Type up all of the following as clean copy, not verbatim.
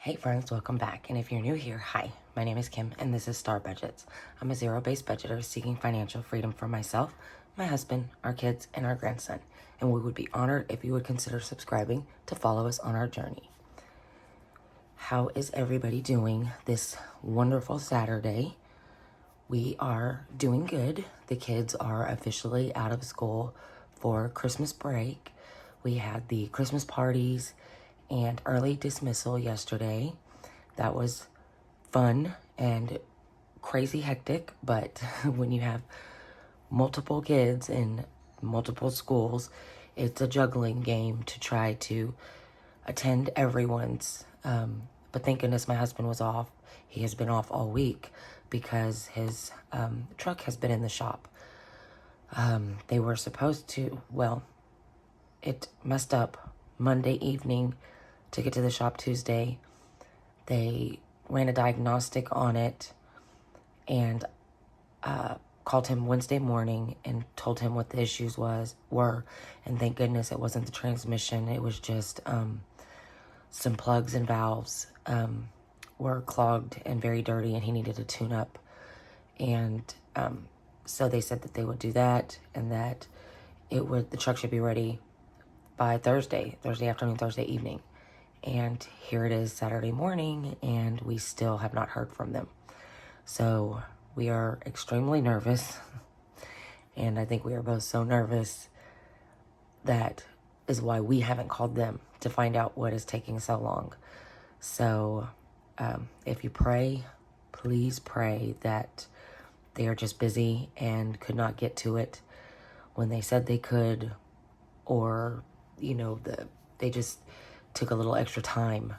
Hey friends, welcome back. And if you're new here, hi, my name is Kim and this is Star Budgets. I'm a zero-based budgeter seeking financial freedom for myself, my husband, our kids, and our grandson. And we would be honored if you would consider subscribing to follow us on our journey. How is everybody doing this wonderful Saturday? We are doing good. The kids are officially out of school for Christmas break. We had the Christmas parties and early dismissal yesterday. That was fun and crazy hectic, but when you have multiple kids in multiple schools, it's a juggling game to try to attend everyone's. But thank goodness my husband was off. He has been off all week because his truck has been in the shop. They were supposed to, it messed up Monday evening. Took it to the shop Tuesday. They ran a diagnostic on it and called him Wednesday morning and told him what the issues were. And thank goodness it wasn't the transmission. It was just some plugs and valves were clogged and very dirty, and he needed a tune-up. And so they said that they would do that, and that the truck should be ready by Thursday afternoon, Thursday evening. And here it is Saturday morning, and we still have not heard from them. So we are extremely nervous. And I think we are both so nervous that is why we haven't called them to find out what is taking so long. So if you pray, please pray that they are just busy and could not get to it when they said they could, or, they just took a little extra time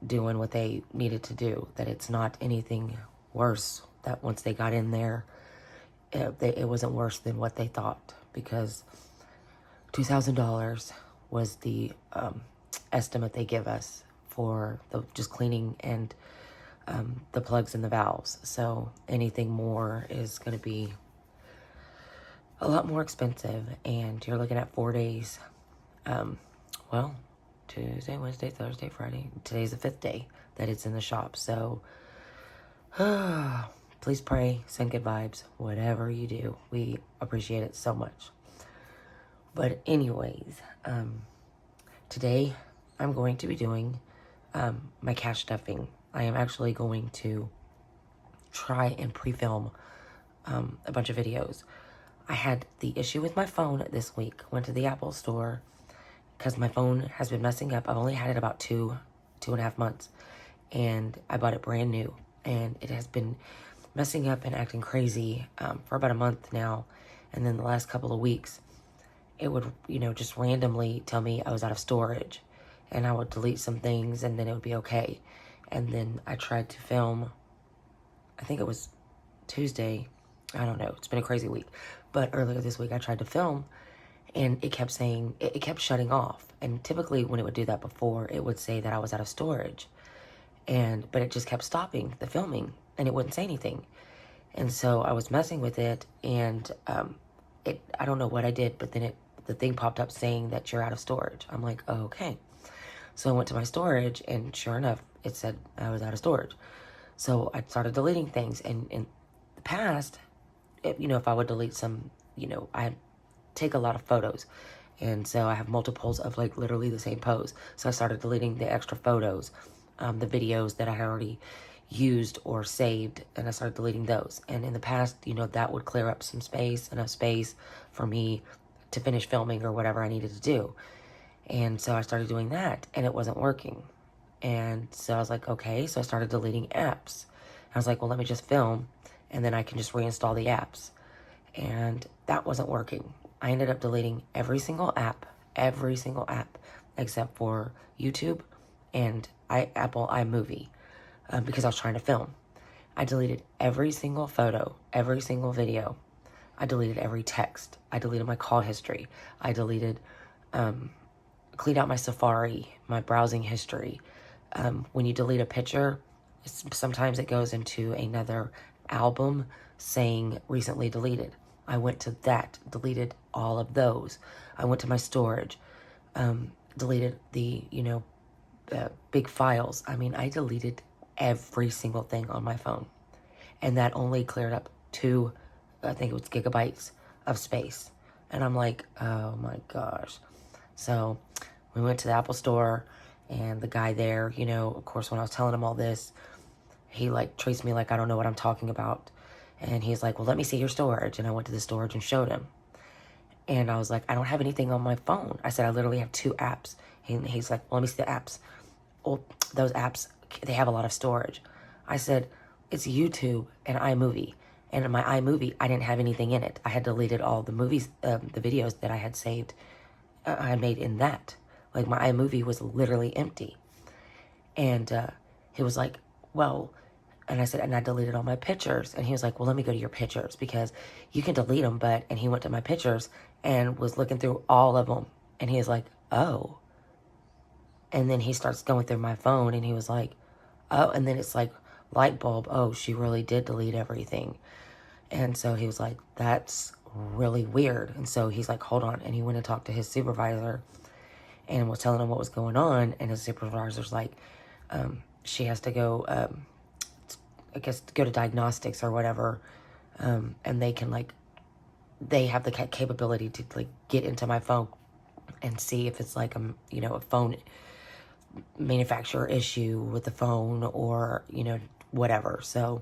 doing what they needed to do, that it's not anything worse, that once they got in there, it wasn't worse than what they thought, because $2,000 was the estimate they give us for just cleaning and the plugs and the valves. So anything more is going to be a lot more expensive, and you're looking at 4 days. Tuesday, Wednesday, Thursday, Friday. Today's the 5th day that it's in the shop. So please pray, send good vibes, whatever you do. We appreciate it so much. But anyways, today I'm going to be doing my cash stuffing. I am actually going to try and pre-film a bunch of videos. I had the issue with my phone this week. Went to the Apple store because my phone has been messing up. I've only had it about two and a half months, and I bought it brand new, and it has been messing up and acting crazy for about a month now. And then the last couple of weeks, it would, just randomly tell me I was out of storage, and I would delete some things, and then it would be okay. And then I tried to film, I think it was Tuesday, I don't know, it's been a crazy week, but earlier this week I tried to film, and it kept saying, it kept shutting off. And typically when it would do that before, it would say that I was out of storage. But it just kept stopping the filming, and it wouldn't say anything. And so I was messing with it, and I don't know what I did, but then the thing popped up saying that you're out of storage. I'm like, oh, okay. So I went to my storage, and sure enough, it said I was out of storage. So I started deleting things. And in the past, if I would delete some, I take a lot of photos, and so I have multiples of literally the same pose. So I started deleting the extra photos, the videos that I had already used or saved, and I started deleting those. And in the past, that would clear up enough space for me to finish filming or whatever I needed to do. And so I started doing that, and it wasn't working. And so I was like, okay. So I started deleting apps. I was like, well, let me just film, and then I can just reinstall the apps. And that wasn't working. I ended up deleting every single app except for YouTube and Apple iMovie, because I was trying to film. I deleted every single photo, every single video. I deleted every text. I deleted my call history. I deleted, cleaned out my Safari, my browsing history. When you delete a picture, sometimes it goes into another album saying recently deleted. I went to that, deleted all of those. I went to my storage, deleted the, big files. I mean, I deleted every single thing on my phone. And that only cleared up 2, I think it was gigabytes of space. And I'm like, oh my gosh. So we went to the Apple store, and the guy there, you know, of course, when I was telling him all this, he like treats me like I don't know what I'm talking about. And he's like, well, let me see your storage. And I went to the storage and showed him. And I was like, I don't have anything on my phone. I said, I literally have 2 apps. And he's like, well, let me see the apps. Well, those apps, they have a lot of storage. I said, it's YouTube and iMovie. And in my iMovie, I didn't have anything in it. I had deleted all the movies, the videos that I had saved, I had made in that. Like, my iMovie was literally empty. And he was like, well, and I said, and I deleted all my pictures. And he was like, well, let me go to your pictures because you can delete them. And he went to my pictures and was looking through all of them. And he was like, oh. And then he starts going through my phone and he was like, oh, and then it's like, light bulb, oh, she really did delete everything. And so he was like, that's really weird. And so he's like, hold on. And he went and talked to his supervisor and was telling him what was going on. And his supervisor's like, she has to go, I guess, go to diagnostics or whatever. And they can like, they have the capability to like get into my phone and see if it's like a phone manufacturer issue with the phone or, whatever. So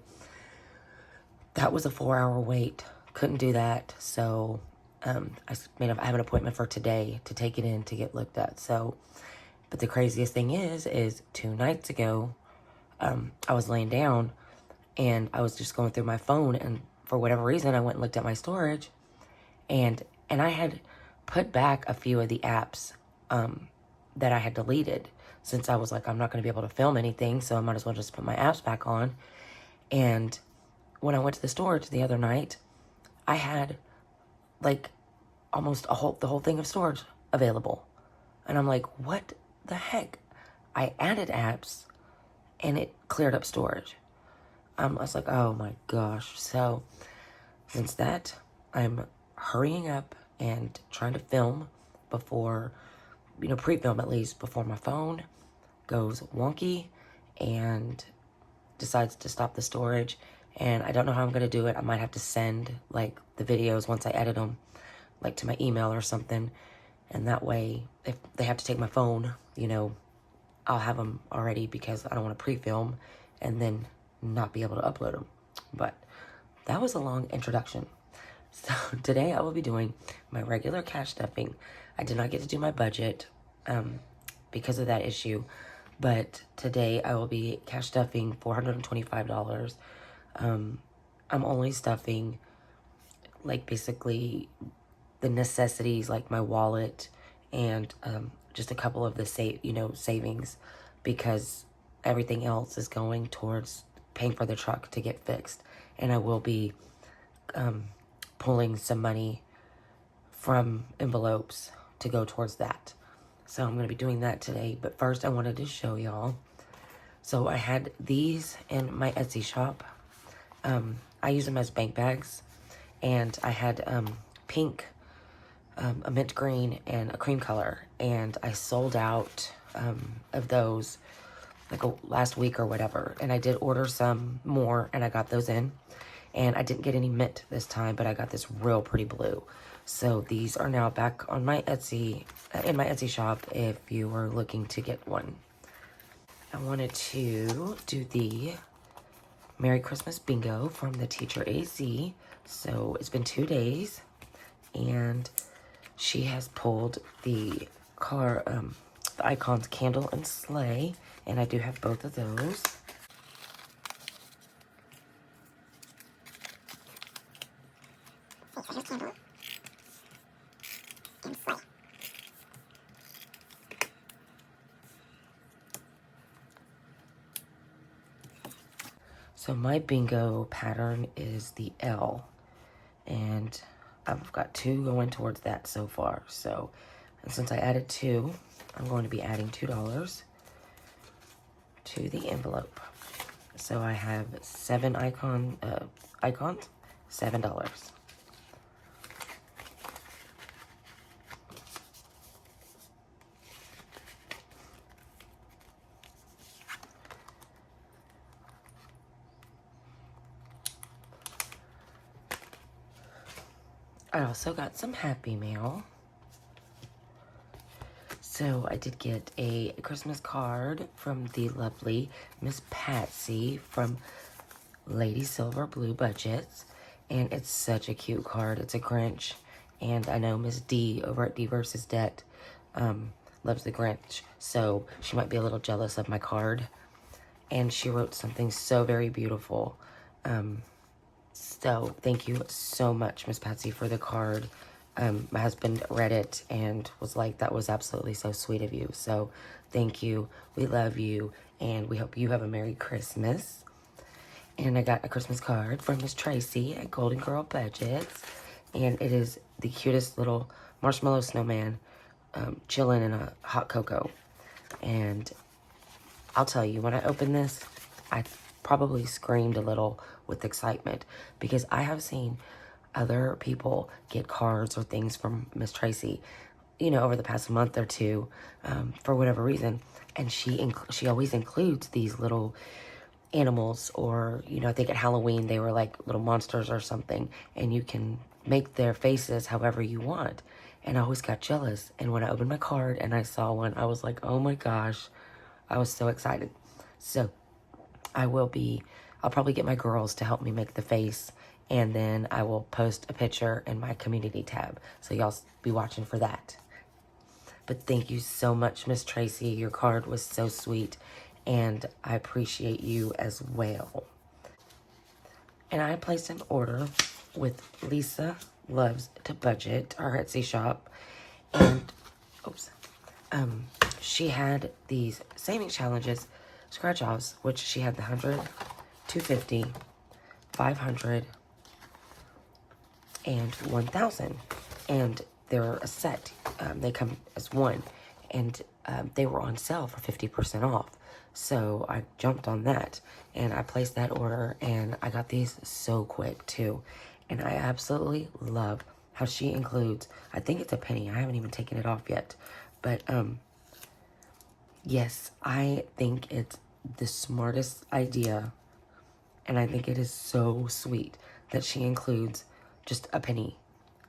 that was a 4-hour wait. Couldn't do that. So I have an appointment for today to take it in to get looked at. So, but the craziest thing is 2 nights ago, I was laying down and I was just going through my phone, and for whatever reason, I went and looked at my storage, and I had put back a few of the apps that I had deleted, since I was like, I'm not going to be able to film anything, so I might as well just put my apps back on. And when I went to the storage the other night, I had like almost the whole thing of storage available. And I'm like, what the heck? I added apps and it cleared up storage. I was like, oh my gosh. So since that, I'm hurrying up and trying to film before, pre-film at least, before my phone goes wonky and decides to stop the storage. And I don't know how I'm going to do it. I might have to send like the videos once I edit them, like to my email or something. And that way, if they have to take my phone, I'll have them already, because I don't want to pre-film and then not be able to upload them. But that was a long introduction. So today I will be doing my regular cash stuffing. I did not get to do my budget because of that issue. But today I will be cash stuffing $425. I'm only stuffing like basically the necessities, like my wallet and just a couple of the savings, because everything else is going towards paying for the truck to get fixed. And I will be pulling some money from envelopes to go towards that. So I'm going to be doing that today. But first I wanted to show y'all. So I had these in my Etsy shop. I use them as bank bags. And I had pink, a mint green, and a cream color. And I sold out of those like last week or whatever. And I did order some more, and I got those in. And I didn't get any mint this time, but I got this real pretty blue. So these are now back on my Etsy, in my Etsy shop, if you were looking to get one. I wanted to do the Merry Christmas Bingo from the Teacher AZ. So it's been 2 days, and she has pulled the the icons Candle and Sleigh, and I do have both of those. So my bingo pattern is the L, and I've got 2 going towards that so far. So, and since I added 2, I'm going to be adding $2 to the envelope. So I have 7 icons, $7. I also got some Happy Mail. So I did get a Christmas card from the lovely Miss Patsy from Lady Silver Blue Budgets. And it's such a cute card. It's a Grinch. And I know Miss D over at D vs. Det loves the Grinch. So she might be a little jealous of my card. And she wrote something so very beautiful. So thank you so much, Miss Patsy, for the card. My husband read it and was like, that was absolutely so sweet of you. So thank you. We love you. And we hope you have a Merry Christmas. And I got a Christmas card from Miss Tracy at Golden Girl Budgets. And it is the cutest little marshmallow snowman chilling in a hot cocoa. And I'll tell you, when I opened this, I probably screamed a little with excitement because I have seen other people get cards or things from Miss Tracy, you know, over the past month or two, for whatever reason. And she always includes these little animals, or, you know, I think at Halloween they were like little monsters or something, and you can make their faces however you want. And I always got jealous. And when I opened my card and I saw one, I was like, oh my gosh, I was so excited. So I'll probably get my girls to help me make the face, and then I will post a picture in my community tab. So y'all be watching for that. But thank you so much, Miss Tracy. Your card was so sweet, and I appreciate you as well. And I placed an order with Lisa Loves to Budget, our Etsy shop, and she had these savings challenges, scratch offs, which she had the 100, 250, 500, and 1,000. And they're a set. They come as one. And they were on sale for 50% off. So I jumped on that. And I placed that order. And I got these so quick, too. And I absolutely love how she includes, I think it's a penny. I haven't even taken it off yet. But, yes, I think it's the smartest idea. And I think it is so sweet that she includes just a penny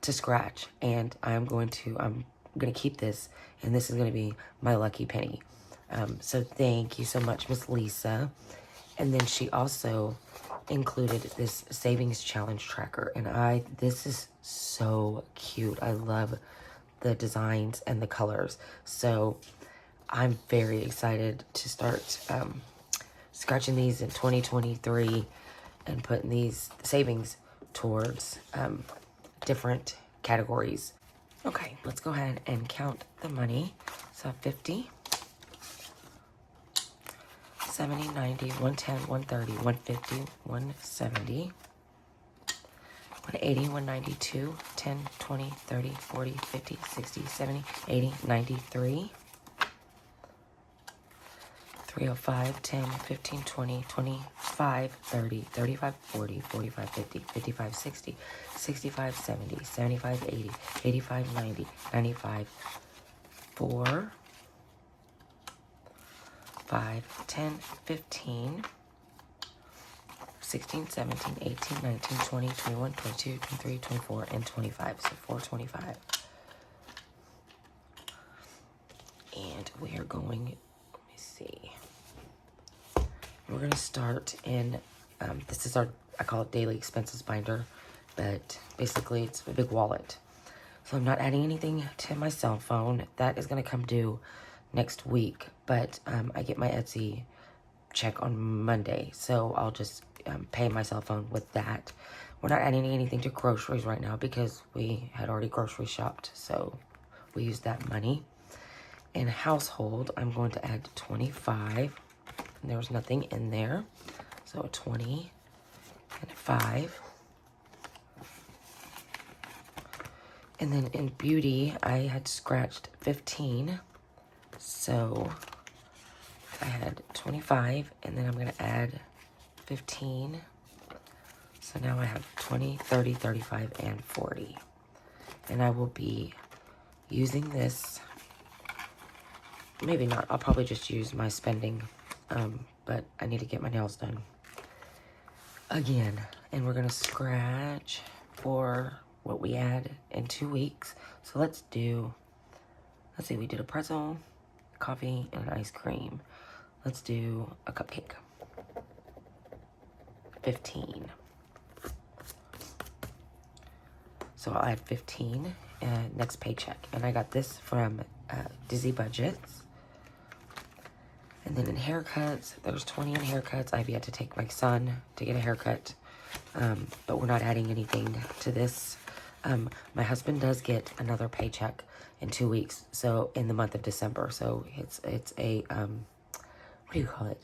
to scratch. And I'm going to keep this, and this is going to be my lucky penny. So thank you so much, Miss Lisa. And then she also included this savings challenge tracker, and this is so cute. I love the designs and the colors. So I'm very excited to start scratching these in 2023 and putting these savings towards different categories. Okay, let's go ahead and count the money. So 50, 70, 90, 110, 130, 150, 170, 180, 192, 10, 20, 30, 40, 50, 60, 70, 80, 93, 305, 10, 15, 20, 25, 30, 35, 40, 45, 50, 55, 60, 65, 70, 75, 80, 85, 90, 95, 4, 5, 10, 15, 16, 17, 18, 19, 20, 21, 22, 23, 24, and 25. So 425. And we are going, let me see. We're going to start in, this is our, I call it daily expenses binder, but basically it's a big wallet. So I'm not adding anything to my cell phone. That is going to come due next week, but I get my Etsy check on Monday, so I'll just pay my cell phone with that. We're not adding anything to groceries right now because we had already grocery shopped, so we used that money. In household, I'm going to add 25. There was nothing in there, so a 20 and a 5. And then in beauty, I had scratched 15, so I had 25, and then I'm going to add 15. So now I have 20, 30, 35, and 40. And I will be using this, maybe not, I'll probably just use my spending, but I need to get my nails done again. And we're going to scratch for what we add in 2 weeks. So let's see, we did a pretzel, coffee, and an ice cream. Let's do a cupcake. 15. So I'll add 15 next paycheck. And I got this from Dizzy Budgets. And then in haircuts, there's 20 in haircuts. I've yet to take my son to get a haircut. But we're not adding anything to this. My husband does get another paycheck in 2 weeks. So in the month of December. So it's a, what do you call it?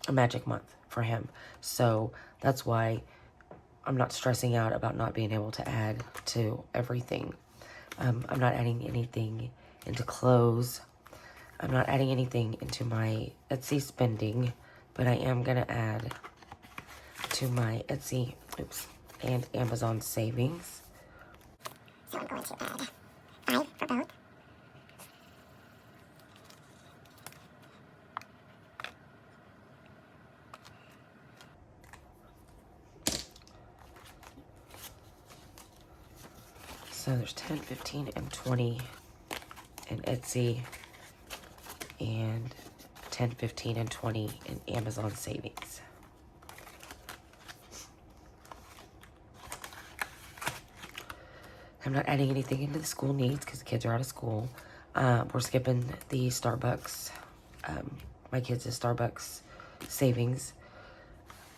A magic month for him. So that's why I'm not stressing out about not being able to add to everything. I'm not adding anything into clothes. I'm not adding anything into my Etsy spending, but I am going to add to my Etsy, and Amazon savings. So I'm going to add 5 for both. So there's 10, 15, and 20 in Etsy, and 10, 15, and 20 in Amazon savings. I'm not adding anything into the school needs because the kids are out of school. We're skipping the Starbucks, my kids' Starbucks savings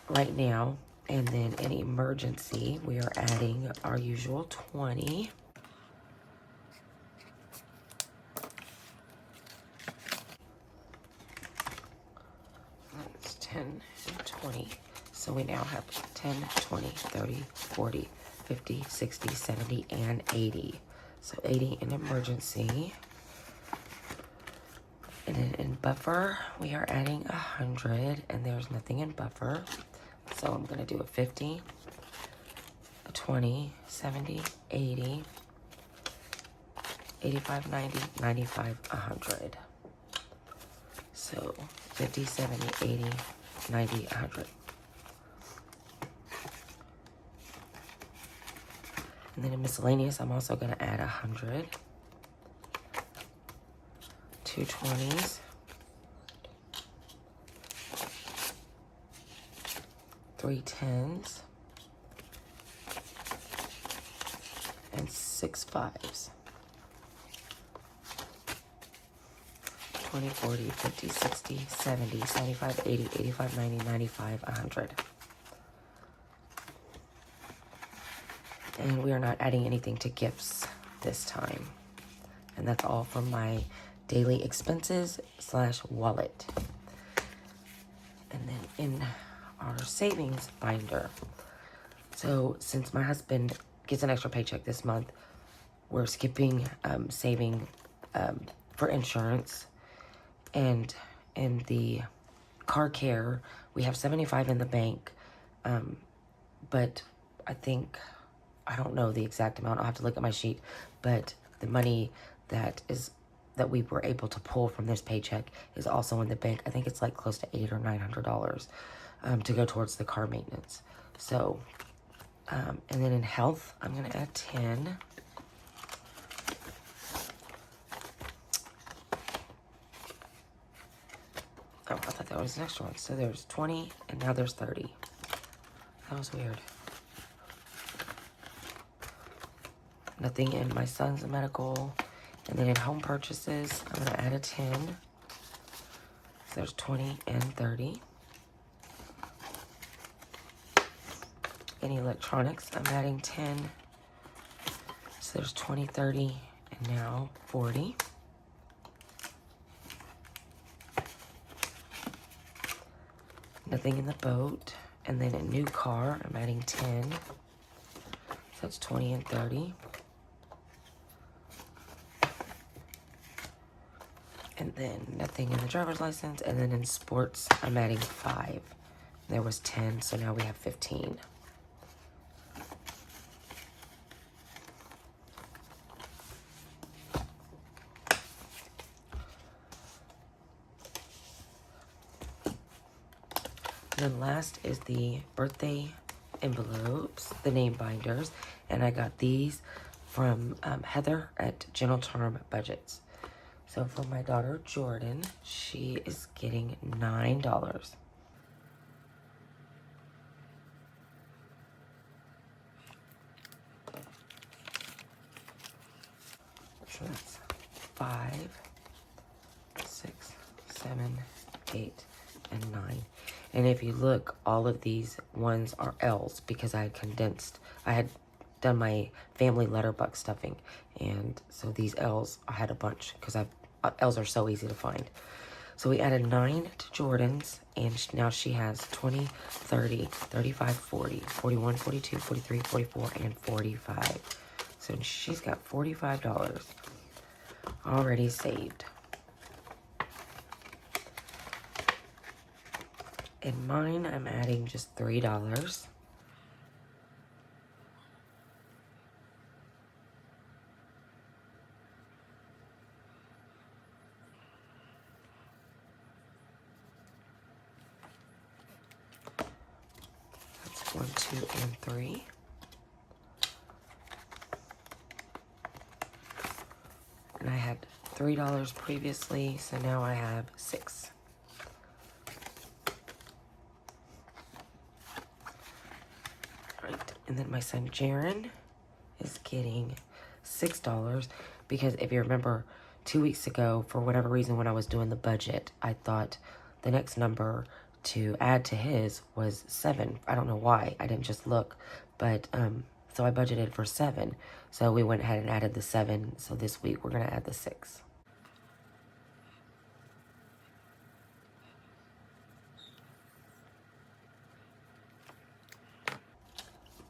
right now. And then in emergency, we are adding our usual 20. That's 10 and 20. So we now have 10, 20, 30, 40, 50, 60, 70, and 80. So 80 in emergency. And then in buffer, we are adding 100, and there's nothing in buffer. So I'm going to do a 50, a 20, 70, 80, 85, 90, 95, 100. So 50, 70, 80, 90, 100. And then in miscellaneous, I'm also going to add 100. 2 20s. 3 10s. And 6 5s. 20, 40, 50, 60, 70, 75, 80, 85, 90, 95, 100. And we are not adding anything to gifts this time. And that's all from my daily expenses / wallet. And then in our savings binder. So since my husband gets an extra paycheck this month, we're skipping saving for insurance. And in the car care, we have 75 in the bank. But I don't know the exact amount. I'll have to look at my sheet. But the money that we were able to pull from this paycheck is also in the bank. I think it's like close to $800 or $900 to go towards the car maintenance. So, and then in health, I'm going to add 10. Oh, I thought that was the next one. So there's 20, and now there's 30. That was weird. Nothing in my son's medical. And then in home purchases, I'm going to add a 10. So there's 20 and 30. In electronics, I'm adding 10. So there's 20, 30, and now 40. Nothing in the boat. And then a new car, I'm adding 10. So that's 20 and 30. And then nothing in the driver's license. And then in sports, I'm adding 5. There was 10, so now we have 15. And then last is the birthday envelopes, the name binders, and I got these from Heather at Gentle Charm Budgets. So for my daughter Jordan, she is getting $9. So that's 5, 6, 7, 8, and 9. And if you look, all of these ones are L's because I had done my family letterbox stuffing. And so these L's, I had a bunch because L's are so easy to find. So we added 9 to Jordan's, and now she has 20, 30, 35, 40, 41, 42, 43, 44, and 45. So she's got $45 already saved. In mine, I'm adding just $3. That's 1, 2, and 3. And I had $3 previously, so now I have 6. Right, and then my son Jaron is getting $6 because if you remember 2 weeks ago, for whatever reason, when I was doing the budget, I thought the next number to add to his was 7. I don't know why. I didn't just look, but so I budgeted for 7. So we went ahead and added the 7. So this week we're gonna add the 6.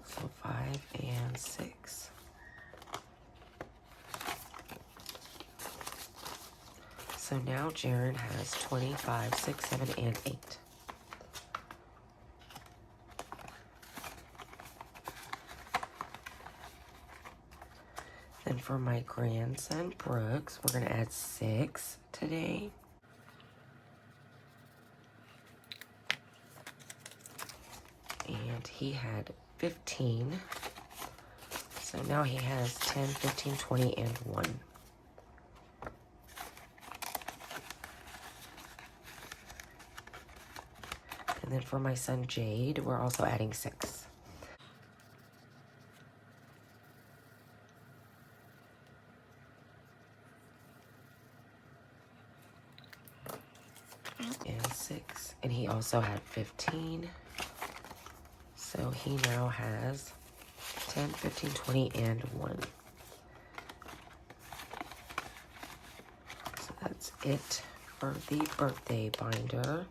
So 5 and 6. So now Jaron has 25, 6, 7, and 8. Then for my grandson Brooks, we're gonna add 6 today. And he had 15. So now he has 10, 15, 20, and 1. And then for my son Jade, we're also adding 6. And 6. And he also had 15. So he now has 10, 15, 20, and 1. So that's it for the birthday binder.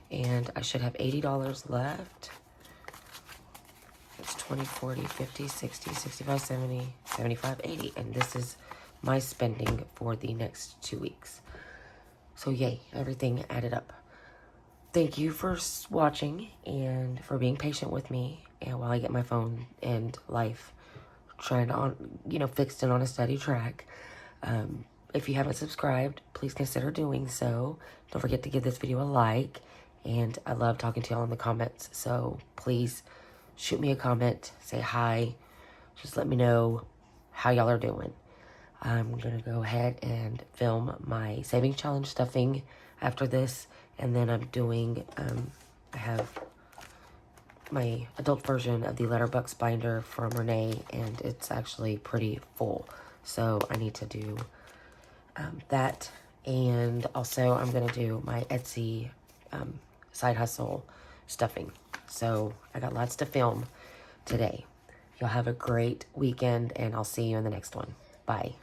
And I should have $80 left. It's 20, 40, 50, 60, 65, 70, 75, 80. And this is my spending for the next 2 weeks. So yay, everything added up. Thank you for watching and for being patient with me and while I get my phone and life trying to, fixed and on a steady track. If you haven't subscribed, please consider doing so. Don't forget to give this video a like. And I love talking to y'all in the comments. So please shoot me a comment, say hi. Just let me know how y'all are doing. I'm going to go ahead and film my savings challenge stuffing after this. And then I'm doing, I have my adult version of the letterbox binder from Renee. And it's actually pretty full. So I need to do that. And also I'm going to do my Etsy side hustle stuffing. So I got lots to film today. Y'all have a great weekend and I'll see you in the next one. Bye.